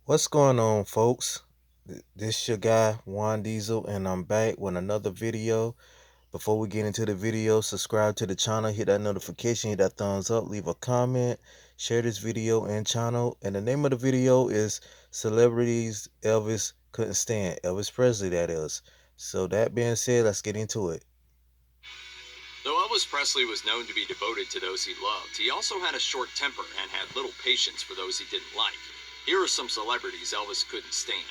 What's going on, folks? This your guy Juan Diesel, and I'm back with another video. Before we get into the video, subscribe to the channel, hit that notification, hit that thumbs up, leave a comment, share this video and channel. And the name of the video is Celebrities Elvis Couldn't Stand. Elvis Presley, that is. So that being said, let's get into it. Though Elvis Presley was known to be devoted to those he loved, he also had a short temper and had little patience for those he didn't like. Here are some celebrities Elvis couldn't stand.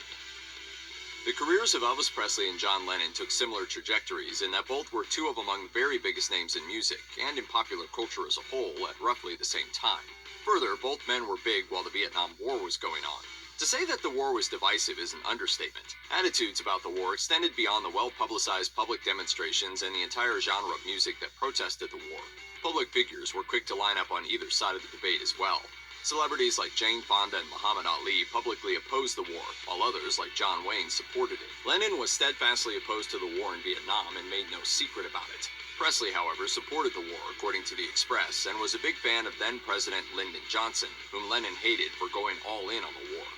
The careers of Elvis Presley and John Lennon took similar trajectories in that both were two of among the very biggest names in music and in popular culture as a whole at roughly the same time. Further, both men were big while the Vietnam War was going on. To say that the war was divisive is an understatement. Attitudes about the war extended beyond the well-publicized public demonstrations and the entire genre of music that protested the war. Public figures were quick to line up on either side of the debate as well. Celebrities like Jane Fonda and Muhammad Ali publicly opposed the war, while others like John Wayne supported it. Lennon was steadfastly opposed to the war in Vietnam and made no secret about it. Presley, however, supported the war, according to the Express, and was a big fan of then-President Lyndon Johnson, whom Lennon hated for going all in on the war.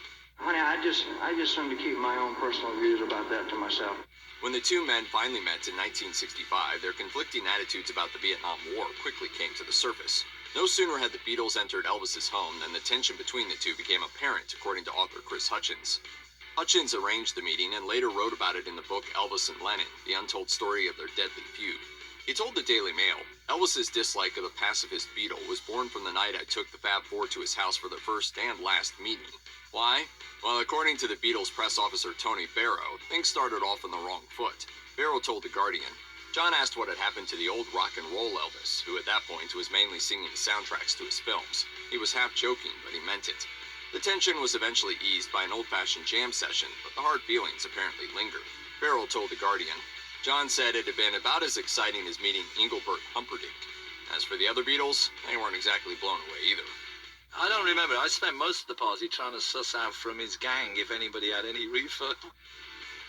Honey, I just seem to keep my own personal views about that to myself. When the two men finally met in 1965, their conflicting attitudes about the Vietnam War quickly came to the surface. No sooner had the Beatles entered Elvis's home than the tension between the two became apparent, according to author Chris Hutchins. Hutchins arranged the meeting and later wrote about it in the book Elvis and Lennon, the untold story of their deadly feud. He told the Daily Mail, Elvis's dislike of the pacifist Beatle was born from the night I took the Fab Four to his house for their first and last meeting. Why? Well, according to the Beatles press officer Tony Barrow, things started off on the wrong foot. Barrow told The Guardian, John asked what had happened to the old rock and roll Elvis, who at that point was mainly singing the soundtracks to his films. He was half joking, but he meant it. The tension was eventually eased by an old-fashioned jam session, but the hard feelings apparently lingered. Barrow told The Guardian, John said it had been about as exciting as meeting Engelbert Humperdinck. As for the other Beatles, they weren't exactly blown away either. I don't remember. I spent most of the party trying to suss out from his gang if anybody had any reefer.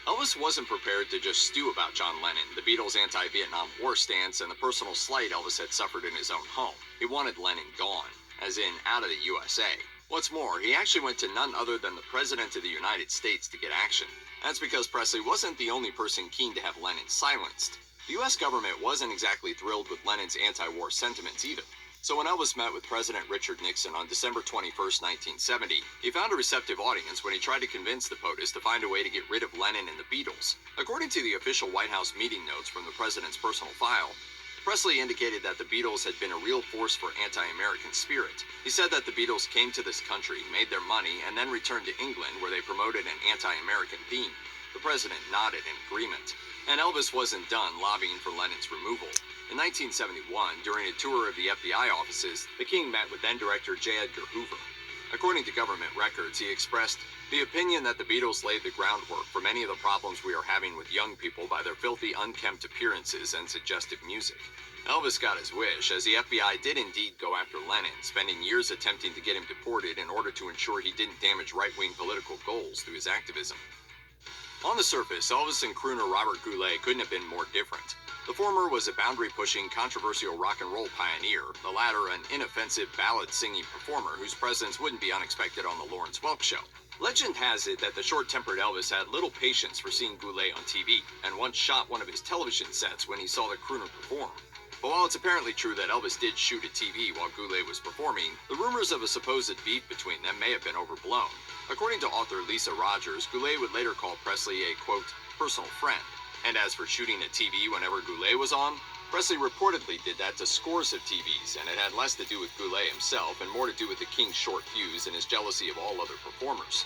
Elvis wasn't prepared to just stew about John Lennon, the Beatles' anti-Vietnam War stance, and the personal slight Elvis had suffered in his own home. He wanted Lennon gone, as in out of the USA. What's more, he actually went to none other than the President of the United States to get action. That's because Presley wasn't the only person keen to have Lennon silenced. The US government wasn't exactly thrilled with Lennon's anti-war sentiments either. So when Elvis met with President Richard Nixon on December 21, 1970, he found a receptive audience when he tried to convince the POTUS to find a way to get rid of Lennon and the Beatles. According to the official White House meeting notes from the president's personal file, Presley indicated that the Beatles had been a real force for anti-American spirit. He said that the Beatles came to this country, made their money, and then returned to England where they promoted an anti-American theme. The president nodded in agreement. And Elvis wasn't done lobbying for Lennon's removal. In 1971, during a tour of the FBI offices, the king met with then-director J. Edgar Hoover. According to government records, he expressed the opinion that the Beatles laid the groundwork for many of the problems we are having with young people by their filthy, unkempt appearances and suggestive music. Elvis got his wish, as the FBI did indeed go after Lennon, spending years attempting to get him deported in order to ensure he didn't damage right-wing political goals through his activism. On the surface, Elvis and crooner Robert Goulet couldn't have been more different. The former was a boundary-pushing, controversial rock and roll pioneer, the latter an inoffensive ballad-singing performer whose presence wouldn't be unexpected on the Lawrence Welk Show. Legend has it that the short-tempered Elvis had little patience for seeing Goulet on TV, and once shot one of his television sets when he saw the crooner perform. But while it's apparently true that Elvis did shoot a TV while Goulet was performing, the rumors of a supposed beef between them may have been overblown. According to author Lisa Rogers, Goulet would later call Presley a, quote, personal friend. And as for shooting a TV whenever Goulet was on, Presley reportedly did that to scores of TVs, and it had less to do with Goulet himself and more to do with the king's short fuse and his jealousy of all other performers.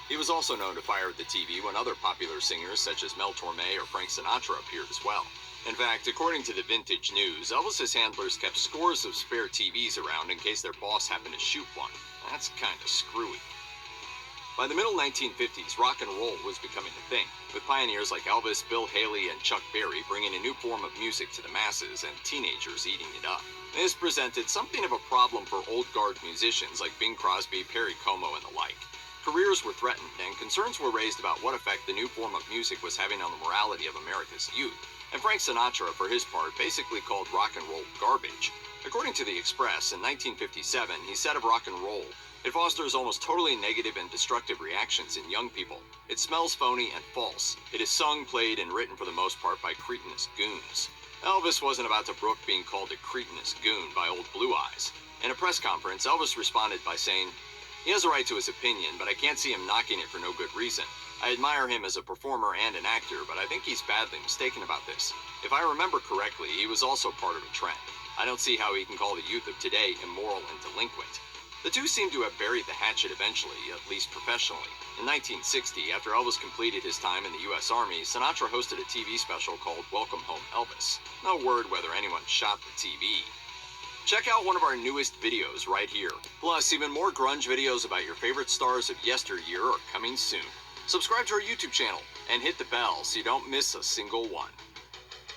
He was also known to fire at the TV when other popular singers such as Mel Torme or Frank Sinatra appeared as well. In fact, according to the Vintage News, Elvis's handlers kept scores of spare TVs around in case their boss happened to shoot one. That's kind of screwy. By the middle 1950s, rock and roll was becoming a thing, with pioneers like Elvis, Bill Haley, and Chuck Berry bringing a new form of music to the masses and teenagers eating it up. This presented something of a problem for old guard musicians like Bing Crosby, Perry Como, and the like. Careers were threatened, and concerns were raised about what effect the new form of music was having on the morality of America's youth. And Frank Sinatra, for his part, basically called rock and roll garbage. According to The Express, in 1957, he said of rock and roll, "It fosters almost totally negative and destructive reactions in young people. It smells phony and false. It is sung, played, and written for the most part by cretinous goons." Elvis wasn't about to brook being called a cretinous goon by old Blue Eyes. In a press conference, Elvis responded by saying, "He has a right to his opinion, but I can't see him knocking it for no good reason. I admire him as a performer and an actor, but I think he's badly mistaken about this. If I remember correctly, he was also part of a trend. I don't see how he can call the youth of today immoral and delinquent." The two seem to have buried the hatchet eventually, at least professionally. In 1960, after Elvis completed his time in the U.S. Army, Sinatra hosted a TV special called Welcome Home Elvis. No word whether anyone shot the TV. Check out one of our newest videos right here. Plus, even more grunge videos about your favorite stars of yesteryear are coming soon. Subscribe to our YouTube channel and hit the bell so you don't miss a single one.